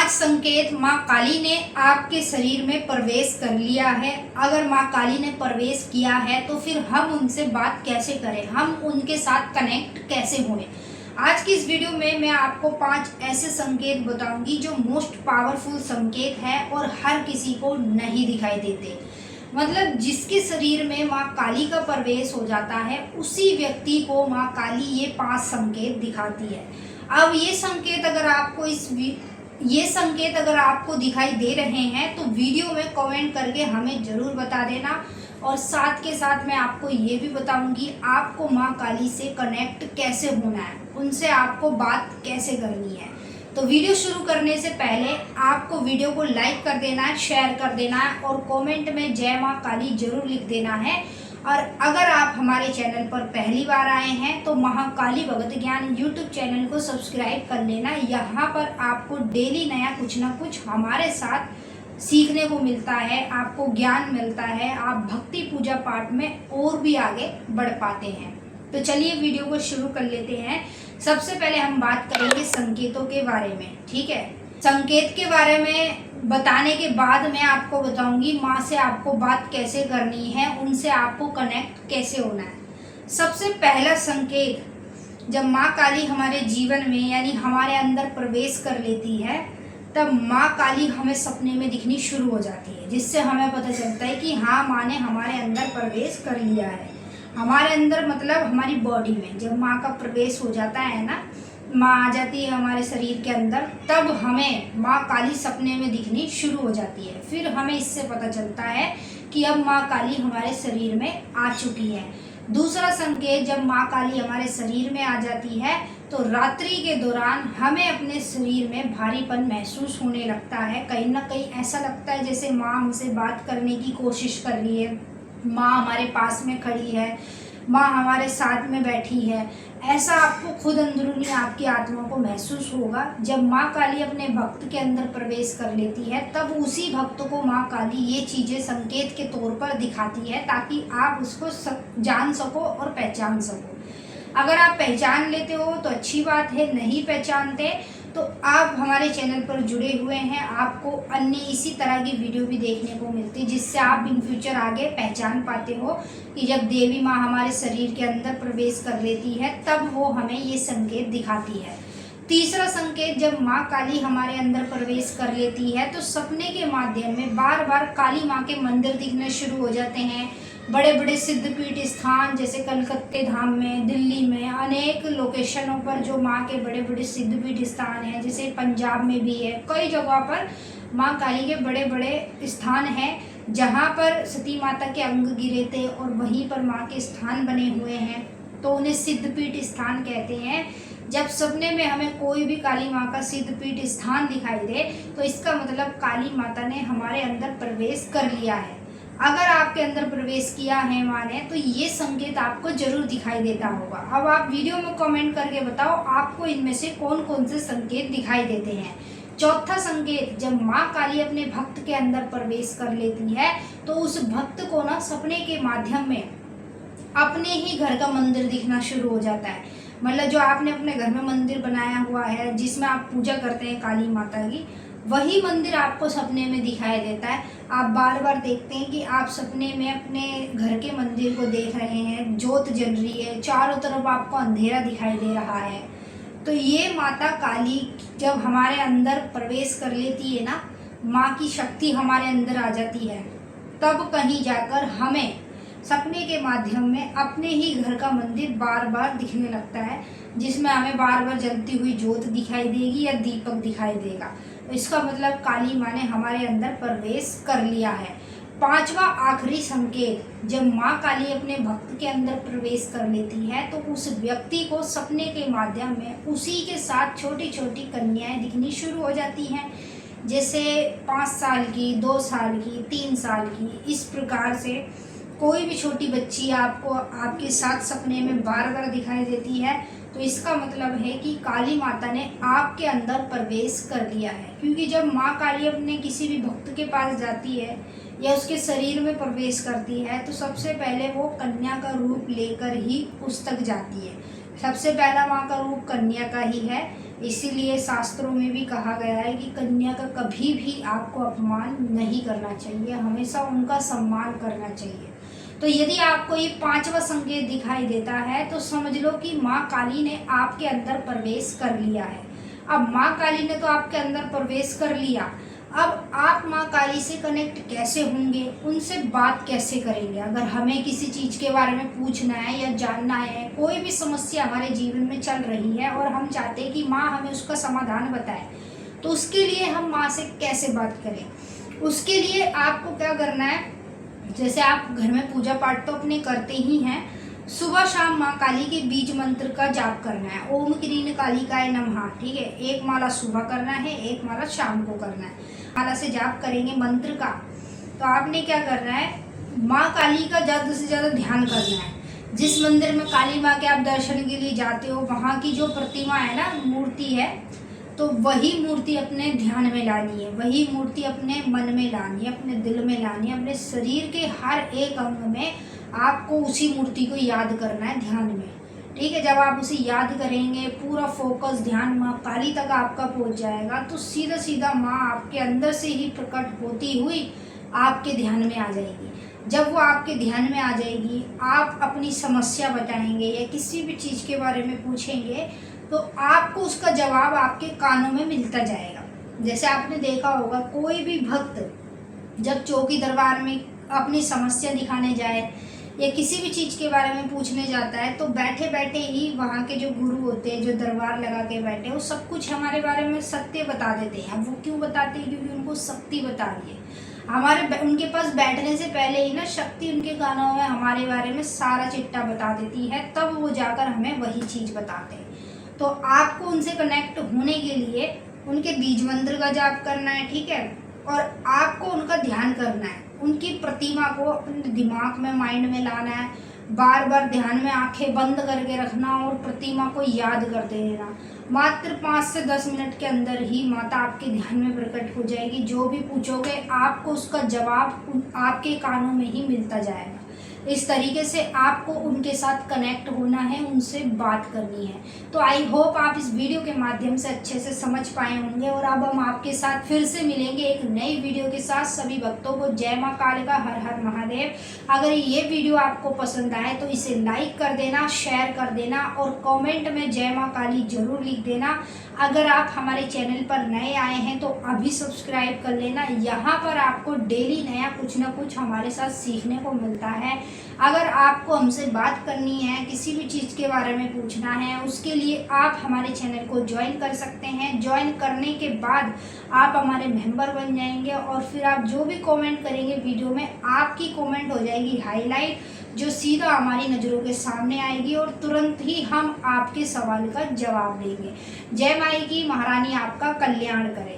5 संकेत माँ काली ने आपके शरीर में प्रवेश कर लिया है। अगर माँ काली ने प्रवेश किया है तो फिर हम उनसे बात कैसे करें, हम उनके साथ कनेक्ट कैसे हों। आज की इस वीडियो में मैं आपको 5 ऐसे संकेत बताऊंगी जो मोस्ट पावरफुल संकेत है और हर किसी को नहीं दिखाई देते। मतलब जिसके शरीर में माँ काली का प्रवेश हो जाता है उसी व्यक्ति को माँ काली ये 5 संकेत दिखाती है। अब ये संकेत अगर आपको दिखाई दे रहे हैं तो वीडियो में कमेंट करके हमें ज़रूर बता देना। और साथ के साथ मैं आपको ये भी बताऊंगी आपको माँ काली से कनेक्ट कैसे होना है, उनसे आपको बात कैसे करनी है। तो वीडियो शुरू करने से पहले आपको वीडियो को लाइक कर देना है, शेयर कर देना है और कमेंट में जय माँ काली जरूर लिख देना है। और अगर आप हमारे चैनल पर पहली बार आए हैं तो महाकाली भगत ज्ञान यूट्यूब चैनल को सब्सक्राइब कर लेना। यहाँ पर आपको डेली नया कुछ ना कुछ हमारे साथ सीखने को मिलता है, आपको ज्ञान मिलता है, आप भक्ति पूजा पाठ में और भी आगे बढ़ पाते हैं। तो चलिए वीडियो को शुरू कर लेते हैं। सबसे पहले हम बात करेंगे संकेतों के बारे में, ठीक है। संकेत के बारे में बताने के बाद मैं आपको बताऊंगी माँ से आपको बात कैसे करनी है, उनसे आपको कनेक्ट कैसे होना है। सबसे पहला संकेत, जब माँ काली हमारे जीवन में यानी हमारे अंदर प्रवेश कर लेती है तब माँ काली हमें सपने में दिखनी शुरू हो जाती है, जिससे हमें पता चलता है कि हाँ माँ ने हमारे अंदर प्रवेश कर लिया है। हमारे अंदर मतलब हमारी बॉडी में जब माँ का प्रवेश हो जाता है ना, माँ आ जाती है हमारे शरीर के अंदर, तब हमें माँ काली सपने में दिखनी शुरू हो जाती है। फिर हमें इससे पता चलता है कि अब माँ काली हमारे शरीर में आ चुकी है। दूसरा संकेत, जब माँ काली हमारे शरीर में आ जाती है तो रात्रि के दौरान हमें अपने शरीर में भारीपन महसूस होने लगता है। कहीं ना कहीं ऐसा लगता है जैसे माँ हमसे बात करने की कोशिश कर रही है, माँ हमारे पास में खड़ी है, माँ हमारे साथ में बैठी है। ऐसा आपको खुद अंदरूनी आपकी आत्मा को महसूस होगा। जब माँ काली अपने भक्त के अंदर प्रवेश कर लेती है तब उसी भक्त को माँ काली ये चीज़ें संकेत के तौर पर दिखाती है ताकि आप उसको जान सको और पहचान सको। अगर आप पहचान लेते हो तो अच्छी बात है, नहीं पहचानते तो आप हमारे चैनल पर जुड़े हुए हैं, आपको अन्य इसी तरह की वीडियो भी देखने को मिलती है जिससे आप इन फ्यूचर आगे पहचान पाते हो कि जब देवी माँ हमारे शरीर के अंदर प्रवेश कर लेती है तब वो हमें ये संकेत दिखाती है। तीसरा संकेत, जब माँ काली हमारे अंदर प्रवेश कर लेती है तो सपने के माध्यम में बार बार काली माँ के मंदिर दिखने शुरू हो जाते हैं। बड़े बड़े सिद्धपीठ स्थान जैसे कलकत्ते धाम में, दिल्ली में, अनेक लोकेशनों पर जो माँ के बड़े बड़े सिद्धपीठ स्थान हैं, जैसे पंजाब में भी है, कई जगह पर माँ काली के बड़े बड़े स्थान हैं जहाँ पर सती माता के अंग गिरे थे और वहीं पर माँ के स्थान बने हुए हैं, तो उन्हें सिद्धपीठ स्थान कहते हैं। जब सपने में हमें कोई भी काली माँ का सिद्धपीठ स्थान दिखाई दे तो इसका मतलब काली माता ने हमारे अंदर प्रवेश कर लिया है। अगर आपके अंदर प्रवेश किया है माँ ने तो ये संकेत आपको जरूर दिखाई देता होगा। अब आप वीडियो में कमेंट करके बताओ आपको इनमें से कौन कौन से संकेत दिखाई देते हैं। चौथा संकेत, जब माँ काली अपने भक्त के अंदर प्रवेश कर लेती है तो उस भक्त को ना सपने के माध्यम में अपने ही घर का मंदिर दिखना शुरू हो जाता है। मतलब जो आपने अपने घर में मंदिर बनाया हुआ है जिसमें आप पूजा करते हैं काली माता की, वही मंदिर आपको सपने में दिखाई देता है। आप बार बार देखते हैं कि आप सपने में अपने घर के मंदिर को देख रहे हैं, जोत जल रही है, चारों तरफ आपको अंधेरा दिखाई दे रहा है। तो ये माता काली जब हमारे अंदर प्रवेश कर लेती है ना, माँ की शक्ति हमारे अंदर आ जाती है, तब कहीं जाकर हमें सपने के माध्यम में अपने ही घर का मंदिर बार बार दिखने लगता है, जिसमें हमें बार बार जलती हुई जोत दिखाई देगी या दीपक दिखाई देगा। इसका मतलब काली माँ ने हमारे अंदर प्रवेश कर लिया है। पांचवा आखिरी संकेत, जब माँ काली अपने भक्त के अंदर प्रवेश कर लेती है तो उस व्यक्ति को सपने के माध्यम में उसी के साथ छोटी छोटी कन्याएं दिखनी शुरू हो जाती हैं, जैसे 5 साल की, 2 साल की, 3 साल की। इस प्रकार से कोई भी छोटी बच्ची आपको आपके साथ सपने में बार बार दिखाई देती है तो इसका मतलब है कि काली माता ने आपके अंदर प्रवेश कर लिया है। क्योंकि जब माँ काली अपने किसी भी भक्त के पास जाती है या उसके शरीर में प्रवेश करती है तो सबसे पहले वो कन्या का रूप लेकर ही उस तक जाती है। सबसे पहला माँ का रूप कन्या का ही है, इसीलिए शास्त्रों में भी कहा गया है कि कन्या का कभी भी आपको अपमान नहीं करना चाहिए, हमेशा उनका सम्मान करना चाहिए। तो यदि आपको ये 5वां संकेत दिखाई देता है तो समझ लो कि माँ काली ने आपके अंदर प्रवेश कर लिया है। अब माँ काली ने तो आपके अंदर प्रवेश कर लिया, अब आप माँ काली से कनेक्ट कैसे होंगे, उनसे बात कैसे करेंगे। अगर हमें किसी चीज़ के बारे में पूछना है या जानना है, कोई भी समस्या हमारे जीवन में चल रही है और हम चाहते हैं कि माँ हमें उसका समाधान बताए, तो उसके लिए हम माँ से कैसे बात करें। उसके लिए आपको क्या करना है, जैसे आप घर में पूजा पाठ तो अपने करते ही हैं, सुबह शाम माँ काली के बीज मंत्र का जाप करना है। ओम क्रीं कालिकाय नमः, ठीक है। एक माला सुबह करना है, एक माला शाम को करना है। माला से जाप करेंगे मंत्र का, तो आपने क्या करना है, माँ काली का ज़्यादा से ज़्यादा ध्यान करना है। जिस मंदिर में काली माँ के आप दर्शन के लिए जाते हो, वहाँ की जो प्रतिमा है ना, मूर्ति है, तो वही मूर्ति अपने ध्यान में लानी है, वही मूर्ति अपने मन में लानी है, अपने दिल में लानी है, अपने शरीर के हर एक अंग में आपको उसी मूर्ति को याद करना है ध्यान में, ठीक है। जब आप उसे याद करेंगे, पूरा फोकस ध्यान माँ काली तक आपका पहुंच जाएगा, तो सीधा सीधा माँ आपके अंदर से ही प्रकट होती हुई आपके ध्यान में आ जाएगी। जब वो आपके ध्यान में आ जाएगी, आप अपनी समस्या बताएंगे या किसी भी चीज़ के बारे में पूछेंगे, तो आपको उसका जवाब आपके कानों में मिलता जाएगा। जैसे आपने देखा होगा, कोई भी भक्त जब चौकी दरबार में अपनी समस्या दिखाने जाए या किसी भी चीज़ के बारे में पूछने जाता है, तो बैठे बैठे ही वहाँ के जो गुरु होते हैं, जो दरबार लगा के बैठे, वो सब कुछ हमारे बारे में सत्य बता देते हैं। वो क्यों बताते हैं? क्योंकि उनको शक्ति बता रही है। उनके पास बैठने से पहले ही ना शक्ति उनके कानों में हमारे बारे में सारा चिट्ठा बता देती है, तब वो जाकर हमें वही चीज़ बताते हैं। तो आपको उनसे कनेक्ट होने के लिए उनके बीज मंत्र का जाप करना है, ठीक है, और आपको उनका ध्यान करना है। उनकी प्रतिमा को अपने दिमाग में, माइंड में लाना है, बार बार ध्यान में आंखें बंद करके रखना और प्रतिमा को याद करते रहना। मात्र 5 से 10 मिनट के अंदर ही माता आपके ध्यान में प्रकट हो जाएगी। जो भी पूछोगे आपको उसका जवाब आपके कानों में ही मिलता जाएगा। इस तरीके से आपको उनके साथ कनेक्ट होना है, उनसे बात करनी है। तो आई होप आप इस वीडियो के माध्यम से अच्छे से समझ पाए होंगे, और अब हम आपके साथ फिर से मिलेंगे एक नई वीडियो के साथ। सभी भक्तों को जय माँ कालिका, हर हर महादेव। अगर ये वीडियो आपको पसंद आए तो इसे लाइक कर देना, शेयर कर देना और कमेंट में जय माँ काली जरूर लिख देना। अगर आप हमारे चैनल पर नए आए हैं तो अभी सब्सक्राइब कर लेना। यहाँ पर आपको डेली नया कुछ ना कुछ हमारे साथ सीखने को मिलता है। अगर आपको हमसे बात करनी है, किसी भी चीज़ के बारे में पूछना है, उसके लिए आप हमारे चैनल को ज्वाइन कर सकते हैं। ज्वाइन करने के बाद आप हमारे मेंबर बन जाएंगे और फिर आप जो भी कमेंट करेंगे वीडियो में, आपकी कमेंट हो जाएगी हाईलाइट, जो सीधा हमारी नज़रों के सामने आएगी और तुरंत ही हम आपके सवाल का जवाब देंगे। जय माई की, महारानी आपका कल्याण करे।